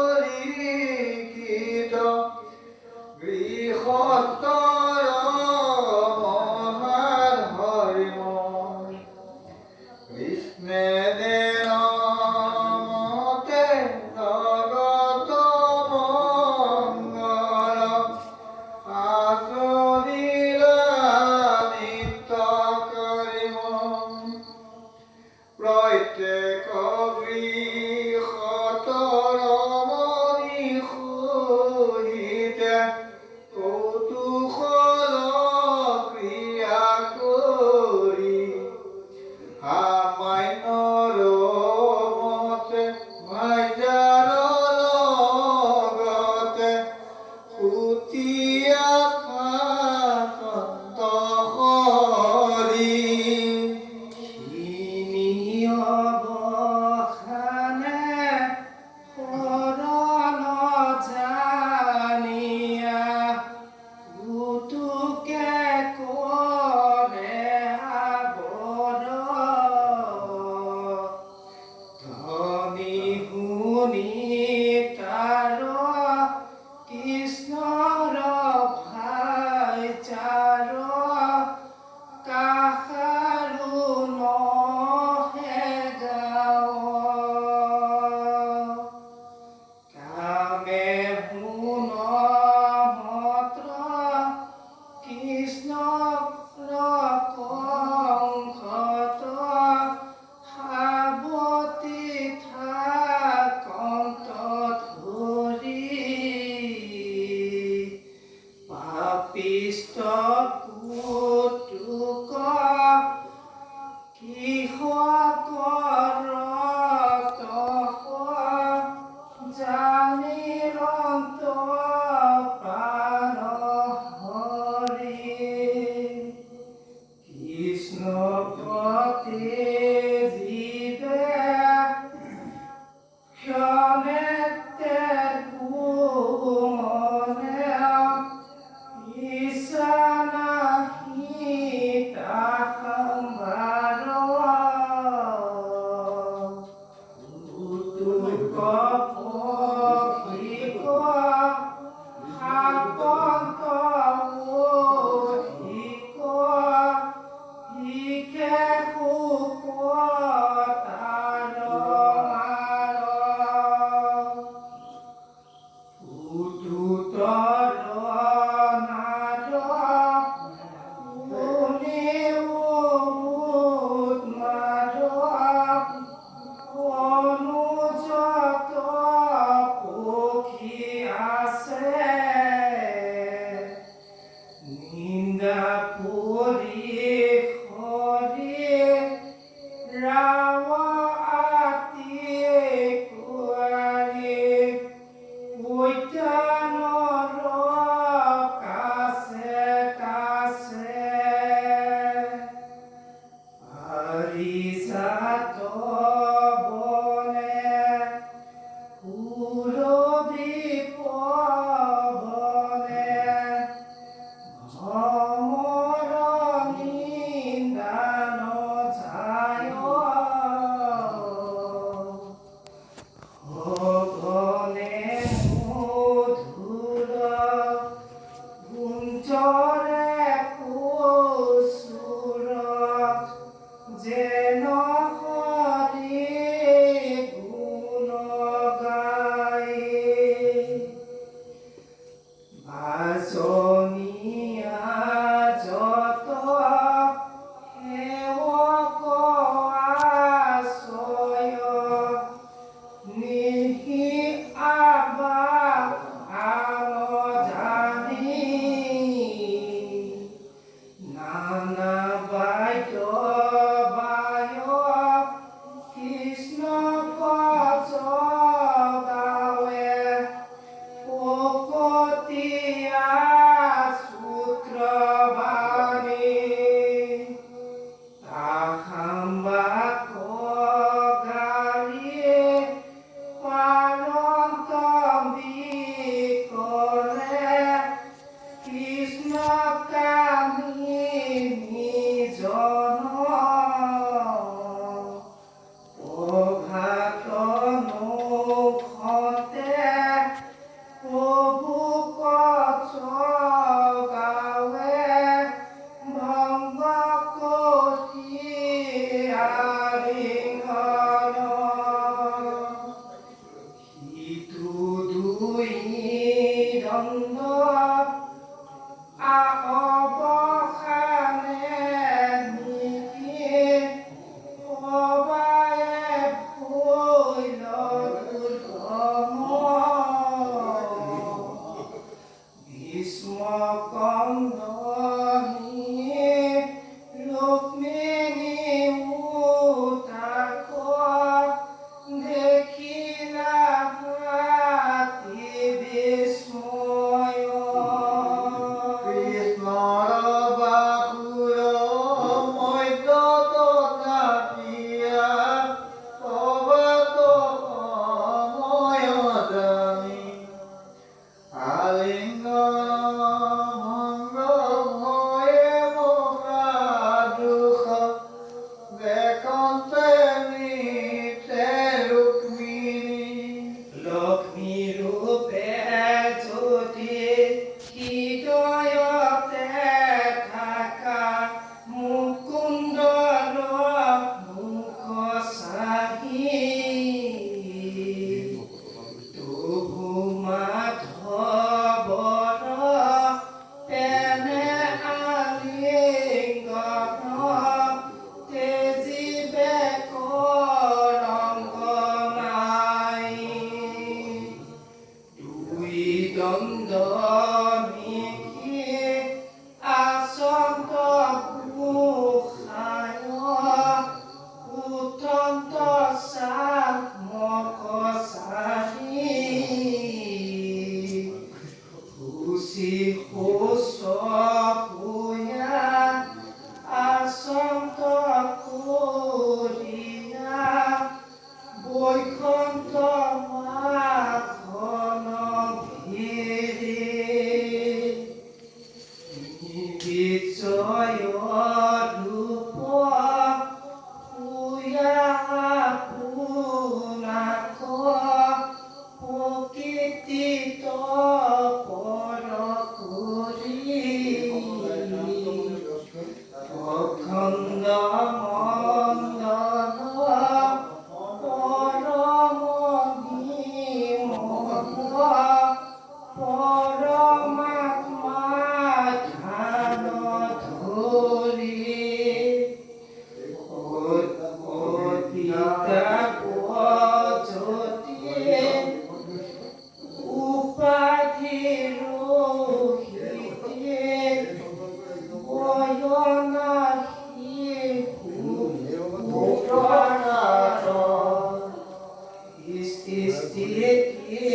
পরিচিত গৃহস্থৰ মহাৰ ধৰ্ম কৃষ্ণে মতে জগত মংগল আচৰিলা নিত্য কৰিম প্ৰত্যেক গৃহস্থৰ মনি সহিতে কৌতুহল ক্ৰিয়া কৰি সামান্যৰ মতে ভাইজাৰ লগতে সুতীয়া কান্ত হৰি কৃষ্ণৰ ভাইচাৰ কাহাৰো নহে গাঁও কামে শুন মাত্ৰ কৃষ্ণৰ কংসত সাৱতি থাকন্ত ধৰি পাপিষ্ঠ পুতুক কিহ কৰত জানিৰন্ত প্ৰাণ হৰি কৃষ্ণ প্ৰতি জীৱে ক্ষণেতে মনে ইচ্ছা নাহি তাহাম্ভাৰ পুতুক পক্ষিক শাকন্ত অধিক লিখে সুখ তাৰ মাৰ পুতুতৰ নাদ শুনিও মাধৱ অনুজত 연더미기 아성더 부하여 우턴더 싹 먹어사리 우시호소 부야 아성더 꾸리야 모이컨더 마커너 비리 이비저여 루포 우야 부나코 포기띠도 버럭구리 건너 먼너 버러머니 먹어 버러막마 단어 돌이 어디다 구워줬디 우파디로 히디 모여나히 우러나러 이스티스티티